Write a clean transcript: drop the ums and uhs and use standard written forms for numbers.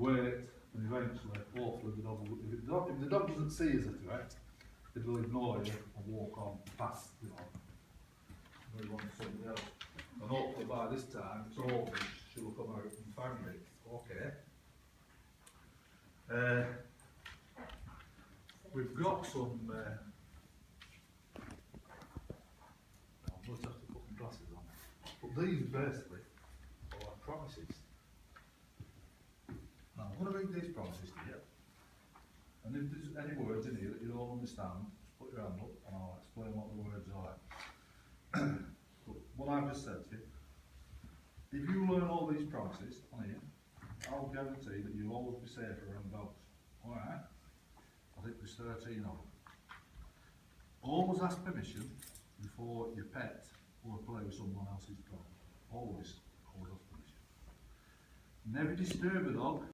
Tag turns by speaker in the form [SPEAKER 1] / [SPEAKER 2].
[SPEAKER 1] wait, and eventually, hopefully the dog will, if the dog doesn't see us at it, it will ignore you and walk on past, you know, we want somebody else. And hopefully by this time, it's over, she'll come out and find me. Okay. We've got some, I'm going to have to put my glasses on. But these basically are promises. Now I'm going to read these promises to you. And if there's any words in here that you don't understand, just put your hand up and I'll explain what the words are. But what I've just said to you, if you learn all these promises on here, I'll guarantee that you'll always be safer around dogs. Alright? I think there's 13 of them. Always ask permission before your pet or play with someone else's dog. Always ask permission. Never disturb a dog